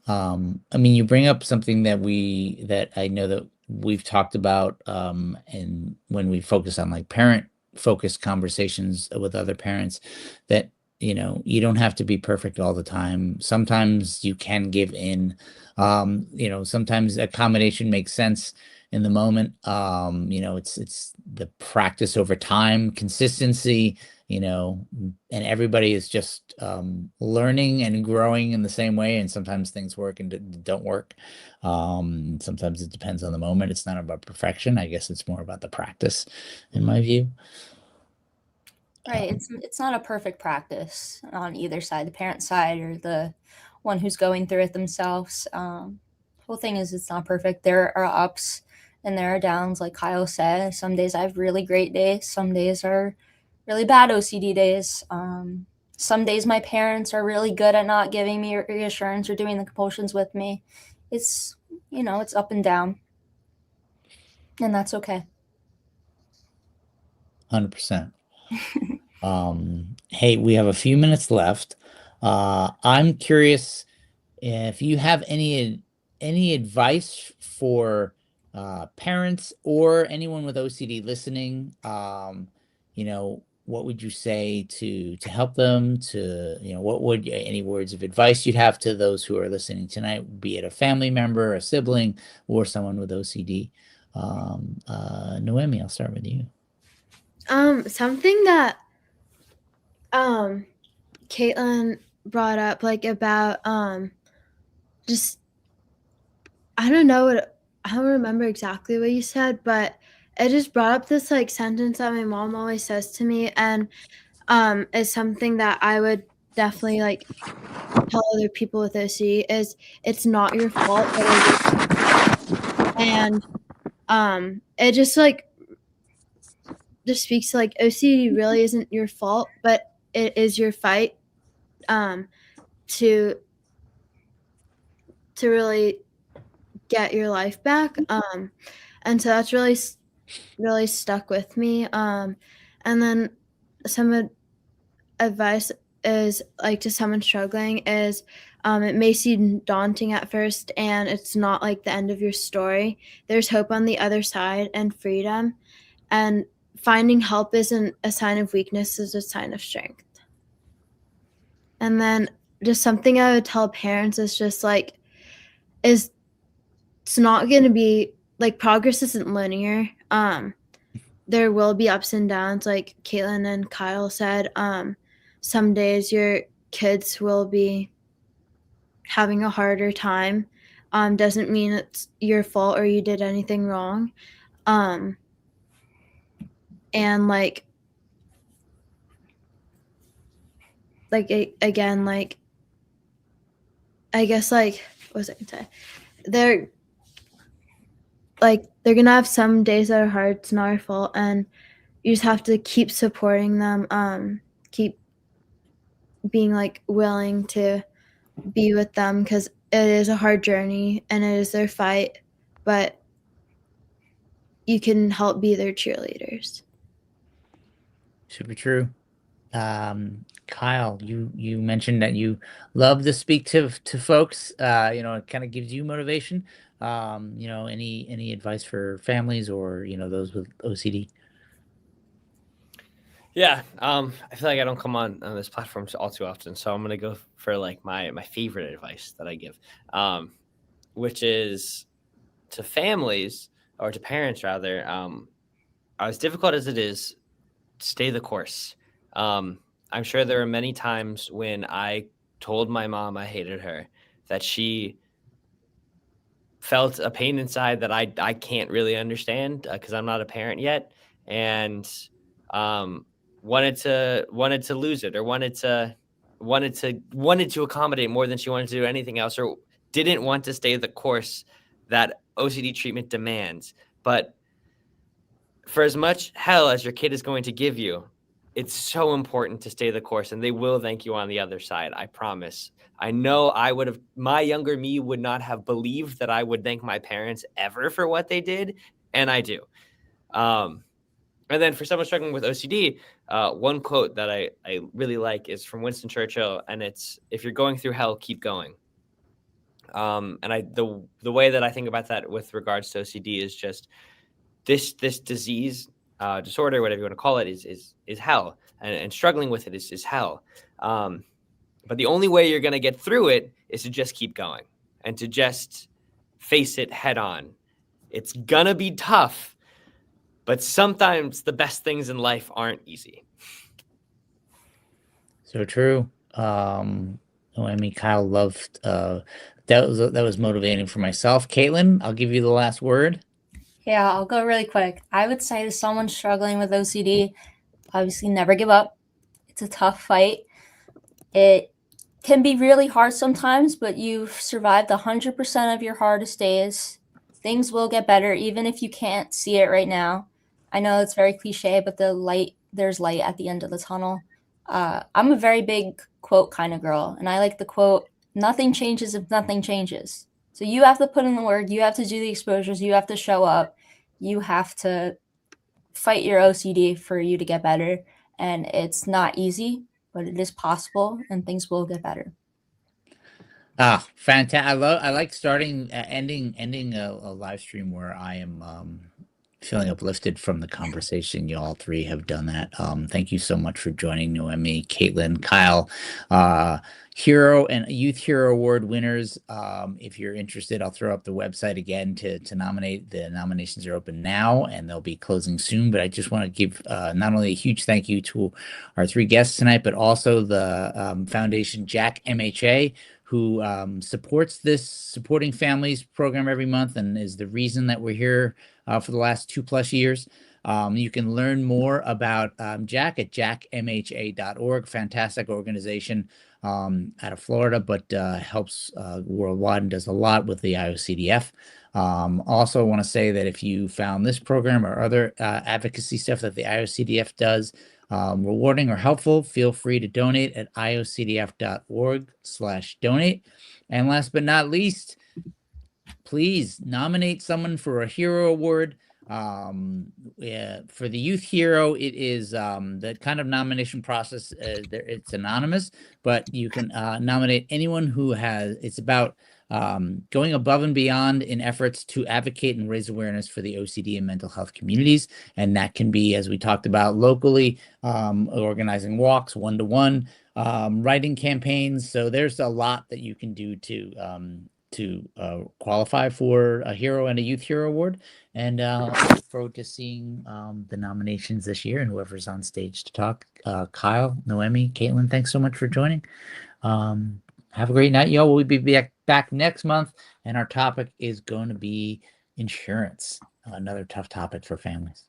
I mean, you bring up something that I know that we've talked about, and when we focus on like parent focused conversations with other parents, that you don't have to be perfect all the time. Sometimes you can give in. Sometimes accommodation makes sense in the moment. It's the practice over time, consistency, and everybody is just learning and growing in the same way. And sometimes things work and don't work. Sometimes it depends on the moment. It's not about perfection. I guess it's more about the practice, in my view. Right. It's not a perfect practice on either side, the parent side or the one who's going through it themselves. Whole thing is it's not perfect. There are ups and there are downs, like Kyle said. Some days I have really great days. Some days are really bad OCD days. Some days my parents are really good at not giving me reassurance or doing the compulsions with me. It's it's up and down, and that's okay. 100%. Hey, we have a few minutes left. I'm curious if you have any advice for parents or anyone with OCD listening. What would you say to help them? What would any words of advice you'd have to those who are listening tonight, be it a family member, a sibling, or someone with OCD? Noemi, I'll start with you. Something that Caitlin brought up, like about just I don't remember exactly what you said, but it just brought up this like sentence that my mom always says to me, and is something that I would definitely like tell other people with OCD is it's not your fault, but it is. And it just speaks to like OCD really isn't your fault, but it is your fight to really get your life back. And so that's really stuck with me. And then some advice is like to someone struggling is it may seem daunting at first and it's not like the end of your story. There's hope on the other side and freedom, and finding help isn't a sign of weakness, it's a sign of strength. And then just something I would tell parents is just like is it's not going to be like progress isn't linear. There will be ups and downs, like Caitlin and Kyle said. Some days your kids will be having a harder time. Doesn't mean it's your fault or you did anything wrong. And again, like I guess like what was I gonna say? They're gonna have some days that are hard. It's not your fault, and you just have to keep supporting them. Keep being like willing to be with them because it is a hard journey and it is their fight, but you can help be their cheerleaders. Super true. Kyle, you mentioned that you love to speak to folks. It kind of gives you motivation. Any advice for families or those with OCD? Yeah, I feel like I don't come on this platform all too often, so I'm gonna go for like my favorite advice that I give, which is to families or to parents rather. As difficult as it is, stay the course. I'm sure there are many times when I told my mom I hated her, that she felt a pain inside that I can't really understand because I'm not a parent yet, and wanted to lose it, or wanted to accommodate more than she wanted to do anything else, or didn't want to stay the course that OCD treatment demands. But for as much hell as your kid is going to give you, it's so important to stay the course, and they will thank you on the other side. I promise. I know my younger me would not have believed that I would thank my parents ever for what they did. And I do. And then for someone struggling with OCD, one quote that I really like is from Winston Churchill, and it's, if you're going through hell, keep going. And the way that I think about that with regards to OCD is just this disease, disorder, whatever you want to call it, is hell, and struggling with it is hell. But the only way you're going to get through it is to just keep going and to just face it head on. It's going to be tough, but sometimes the best things in life aren't easy. So true. Noemi, Kyle loved that was motivating for myself. Caitlin, I'll give you the last word. Yeah, I'll go really quick. I would say to someone struggling with OCD, obviously never give up. It's a tough fight. It can be really hard sometimes, but you've survived 100% of your hardest days. Things will get better, even if you can't see it right now. I know it's very cliche, but there's light at the end of the tunnel. I'm a very big quote kind of girl, and I like the quote, "Nothing changes if nothing changes." So you have to put in the work, you have to do the exposures, you have to show up, you have to fight your OCD for you to get better. And it's not easy, but it is possible, and things will get better. Fantastic. I like starting ending a live stream where I am feeling uplifted from the conversation. You all three have done that. Thank you so much for joining, Noemi, Caitlin, Kyle, Hero and Youth Hero Award winners. If you're interested, I'll throw up the website again to nominate. The nominations are open now and they'll be closing soon. But I just want to give not only a huge thank you to our three guests tonight, but also the Foundation Jack MHA, who supports this Supporting Families program every month and is the reason that we're here for the last 2+ years. You can learn more about Jack at jackmha.org. Fantastic organization out of Florida, but helps worldwide and does a lot with the IOCDF. Also want to say that if you found this program or other advocacy stuff that the IOCDF does rewarding or helpful, feel free to donate at iocdf.org/donate. And last but not least, please nominate someone for a hero award. For the Youth Hero, it is the kind of nomination process. It's anonymous, but you can nominate anyone who it's about going above and beyond in efforts to advocate and raise awareness for the OCD and mental health communities. And that can be, as we talked about, locally, organizing walks, one-to-one, writing campaigns. So there's a lot that you can do to qualify for a Hero and a Youth Hero Award. And look forward to seeing the nominations this year and whoever's on stage to talk. Kyle, Noemi, Caitlin, thanks so much for joining. Have a great night, y'all. We'll be back next month, and our topic is going to be insurance, another tough topic for families.